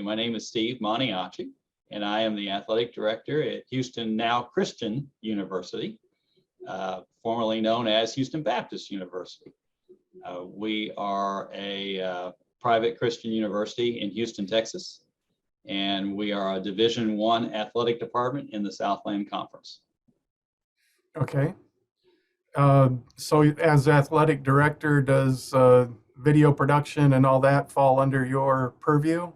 My name is Steve Moniaci, and I am the athletic director at Houston Now Christian University, formerly known as Houston Baptist University. We are a private Christian university in Houston, Texas, and we are a Division I athletic department in the Southland Conference. Okay. So as athletic director, does video production and all that fall under your purview?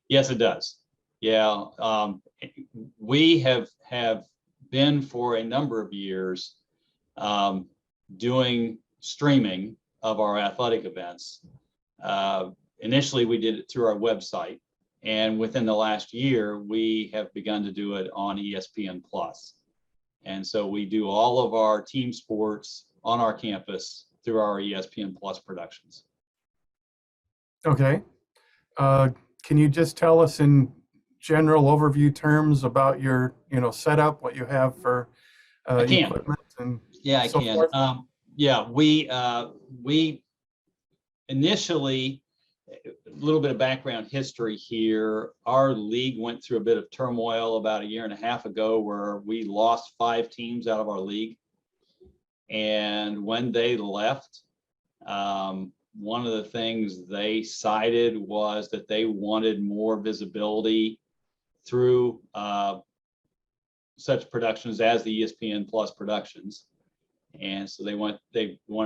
Yes, it does. Yeah, we have been for a number of years doing streaming of our athletic events. Initially, we did it through our website, and within the last year, we have begun to do it on ESPN Plus. And so we do all of our team sports on our campus through our ESPN Plus productions. Okay. Can you just tell us in general overview terms about your, setup, what you have for equipment and yeah, I so can. forth? Yeah, we initially, a little bit of background history here. Our league went through a bit of turmoil about a year and a half ago where we lost 5 teams out of our league. And when they left, one of the things they cited was that they wanted more visibility through such productions as the ESPN Plus productions. And so they wanted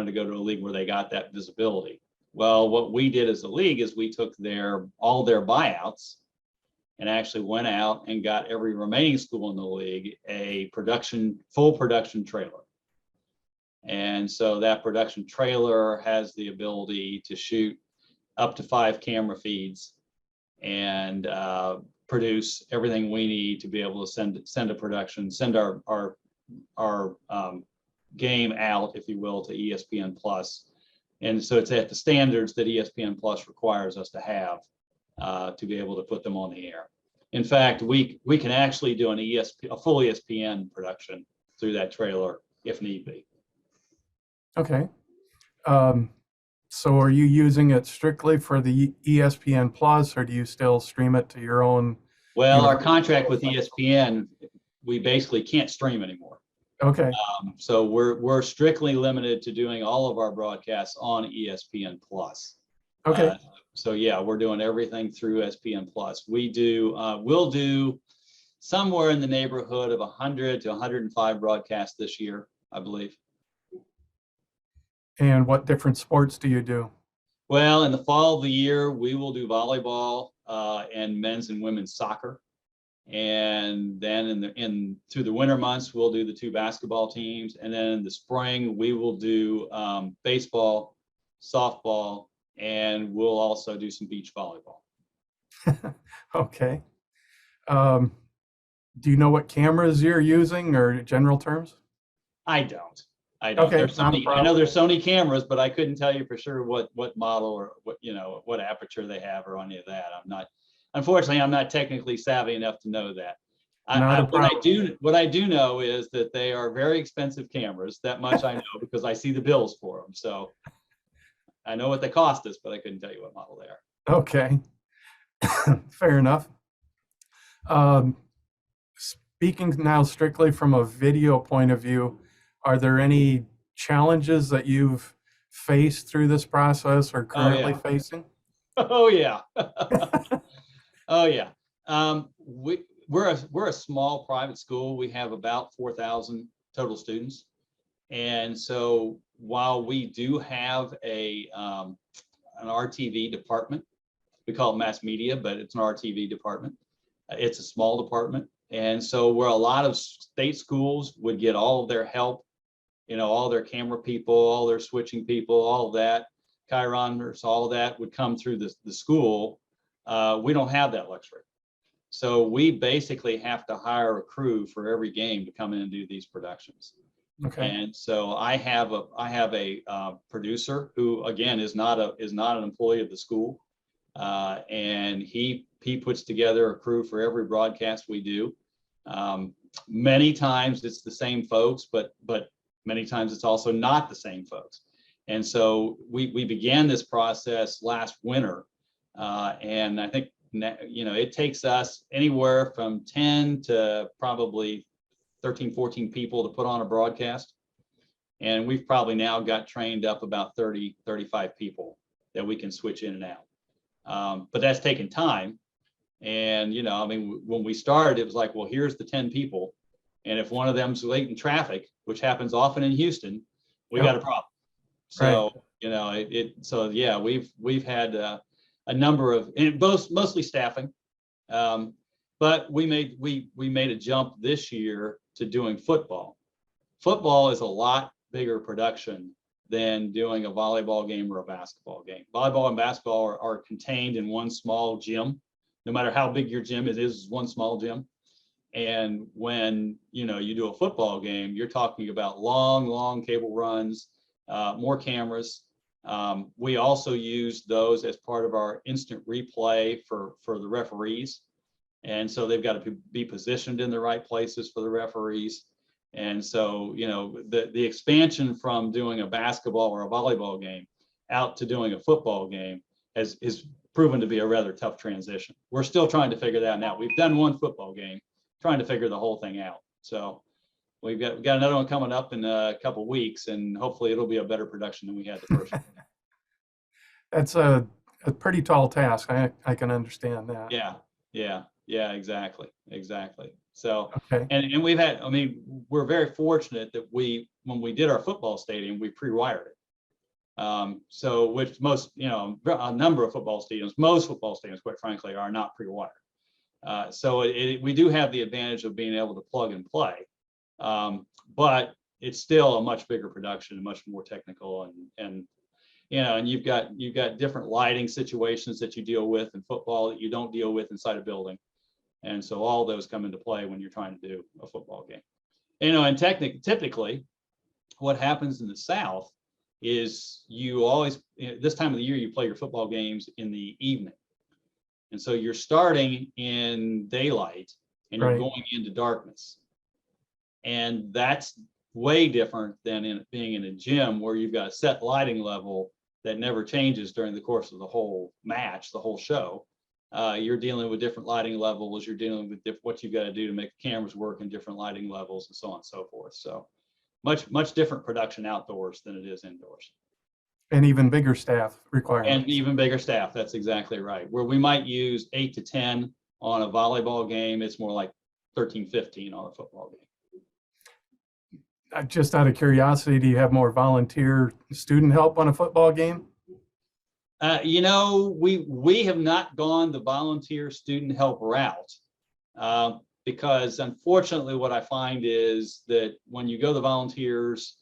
to go to a league where they got that visibility. Well, what we did as a league is we took all their buyouts and actually went out and got every remaining school in the league a full production trailer. And so that production trailer has the ability to shoot up to 5 camera feeds and produce everything we need to be able to send a production, send our game out, if you will, to ESPN Plus. And so it's at the standards that ESPN Plus requires us to have to be able to put them on the air. In fact, we can actually do a full ESPN production through that trailer if need be. Okay. So are you using it strictly for the ESPN Plus, or do you still stream it to your own? Well, our contract with ESPN, we basically can't stream anymore. Okay. So we're strictly limited to doing all of our broadcasts on ESPN Plus. Okay. So yeah, we're doing everything through ESPN Plus. We'll do somewhere in the neighborhood of 100 to 105 broadcasts this year, I believe. And what different sports do you do? Well, in the fall of the year, we will do volleyball and men's and women's soccer. And then through the winter months, we'll do the 2 basketball teams. And then in the spring, we will do baseball, softball, and we'll also do some beach volleyball. Okay. Do you know what cameras you're using, or general terms? I don't. Okay, I know there's Sony cameras, but I couldn't tell you for sure what model or what aperture they have or any of that. Unfortunately, I'm not technically savvy enough to know that. What I do know is that they are very expensive cameras. That much I know because I see the bills for them. So I know what they cost us, but I couldn't tell you what model they are. Okay. Fair enough. Speaking now strictly from a video point of view, are there any challenges that you've faced through this process or currently facing? Oh yeah. Oh yeah. We're a small private school. We have about 4,000 total students, and so while we do have an RTV department, we call it mass media, but it's an RTV department. It's a small department, and so where a lot of state schools would get all of their help, all their camera people, all their switching people, all of that, chironers, all of that would come through the school. We don't have that luxury. So we basically have to hire a crew for every game to come in and do these productions. Okay. And so I have a producer who, again, is not an employee of the school, and he puts together a crew for every broadcast we do. Many times it's the same folks, but many times it's also not the same folks. And so we began this process last winter, and I think it takes us anywhere from 10 to probably 13, 14 people to put on a broadcast. And we've probably now got trained up about 30, 35 people that we can switch in and out. But that's taken time. And, when we started, it was like, well, here's the 10 people. And if one of them's late in traffic, which happens often in Houston, we got a problem. So, right. We've had a number of, and mostly staffing. But we made a jump this year to doing football. Football is a lot bigger production than doing a volleyball game or a basketball game. Volleyball and basketball are contained in one small gym. No matter how big your gym is one small gym. And when you do a football game, you're talking about long cable runs, more cameras. We also use those as part of our instant replay for the referees. And so they've got to be positioned in the right places for the referees. And so, the expansion from doing a basketball or a volleyball game out to doing a football game is proven to be a rather tough transition. We're still trying to figure that out. We've done one football game, trying to figure the whole thing out. So we've got another one coming up in a couple of weeks, and hopefully it'll be a better production than we had the first one. That's a pretty tall task. I can understand that. Yeah, exactly. So, okay. and we've had, we're very fortunate that when we did our football stadium, we pre-wired it. So which most, a number of football stadiums, most football stadiums, quite frankly, are not pre-wired. So we do have the advantage of being able to plug and play, but it's still a much bigger production and much more technical, and you've got different lighting situations that you deal with in football that you don't deal with inside a building. And so all those come into play when you're trying to do a football game. And typically what happens in the South is you always, this time of the year, you play your football games in the evening. And so you're starting in daylight and you're going into darkness. And that's way different than being in a gym where you've got a set lighting level that never changes during the course of the whole match, the whole show. You're dealing with different lighting levels. You're dealing with what you've got to do to make the cameras work in different lighting levels and so on and so forth. So much different production outdoors than it is indoors. And even bigger staff requirements. And even bigger staff. That's exactly right. Where we might use 8 to 10 on a volleyball game, it's more like 13, 15 on a football game. Just out of curiosity, do you have more volunteer student help on a football game? We have not gone the volunteer student help route because unfortunately what I find is that when you go the volunteers,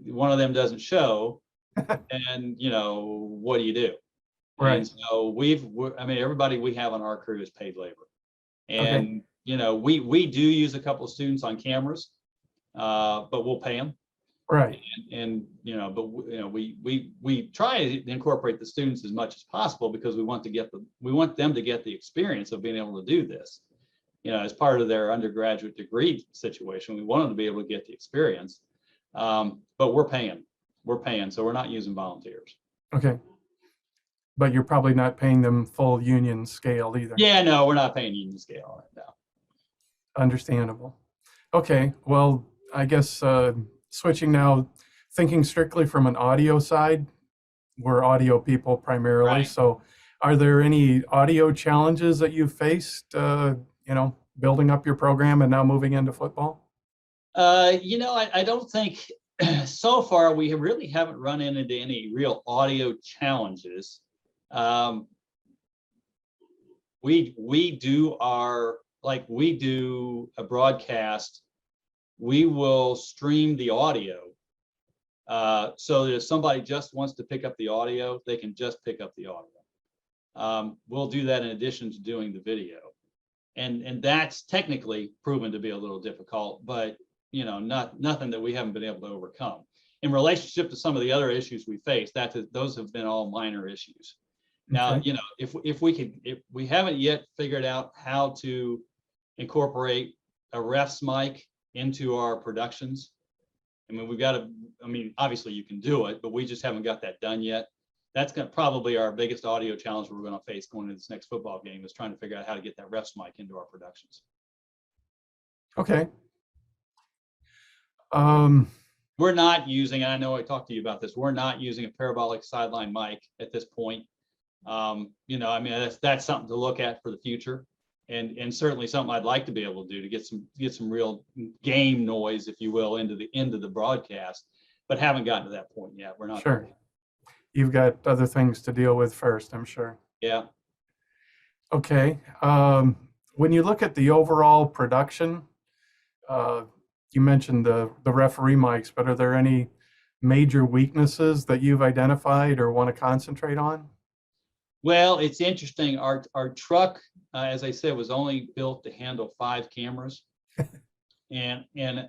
one of them doesn't show and what do you do? Right. And so everybody we have on our crew is paid labor. And we do use a couple of students on cameras, but we'll pay them. Right. We try to incorporate the students as much as possible because we want them to get the experience of being able to do this. As part of their undergraduate degree situation, we want them to be able to get the experience. But we're paying, so we're not using volunteers. Okay. But you're probably not paying them full union scale either. Yeah, no, we're not paying union scale right now. Understandable. Okay, well, I guess switching now, thinking strictly from an audio side, we're audio people primarily. Right. So are there any audio challenges that you've faced, building up your program and now moving into football? I don't think so far we really haven't run into any real audio challenges. We do a broadcast, we will stream the audio so that if somebody just wants to pick up the audio, they can just pick up the audio. We'll do that in addition to doing the video. And that's technically proven to be a little difficult, but nothing that we haven't been able to overcome. In relationship to some of the other issues we face, those have been all minor issues. Now, Okay. if we haven't yet figured out how to incorporate a ref's mic into our productions. Obviously you can do it, but we just haven't got that done yet. that's going to probably our biggest audio challenge we're going to face going into this next football game, is trying to figure out how to get that refs mic into our productions. Okay. We're not using, and I know I talked to you about this, we're not using a parabolic sideline mic at this point. You know, I mean, that's something to look at for the future, and certainly something I'd like to be able to do to get some real game noise, if you will, into the broadcast, but haven't gotten to that point yet. We're not Sure. there yet. You've got other things to deal with first, I'm sure. Yeah. Okay. When you look at the overall production, you mentioned the referee mics, but are there any major weaknesses that you've identified or want to concentrate on? Well, it's interesting. Our truck, as I said, was only built to handle 5 cameras, and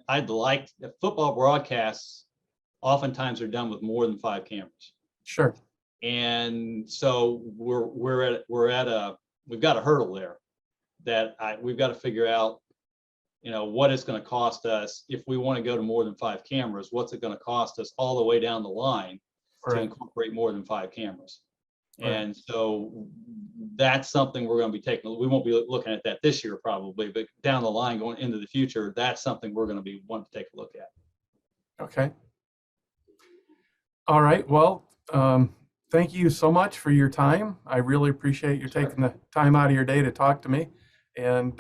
I'd like, the football broadcasts oftentimes are done with more than 5 cameras. Sure. And so we've got a hurdle there that we've got to figure out, you know, what it's going to cost us if we want to go to more than 5 cameras. What's it going to cost us all the way down the line to incorporate more than 5 cameras? Right. And so that's something we're going to be taking. We won't be looking at that this year probably, but down the line, going into the future, that's something we're going to be wanting to take a look at. Okay. All right. Well, thank you so much for your time. I really appreciate you taking the time out of your day to talk to me. And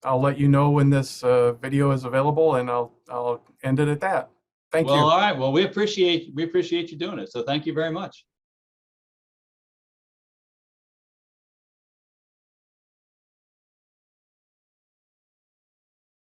I'll let you know when this video is available, and I'll end it at that. Thank you. Well, all right. Well, we appreciate you doing it. So thank you very much.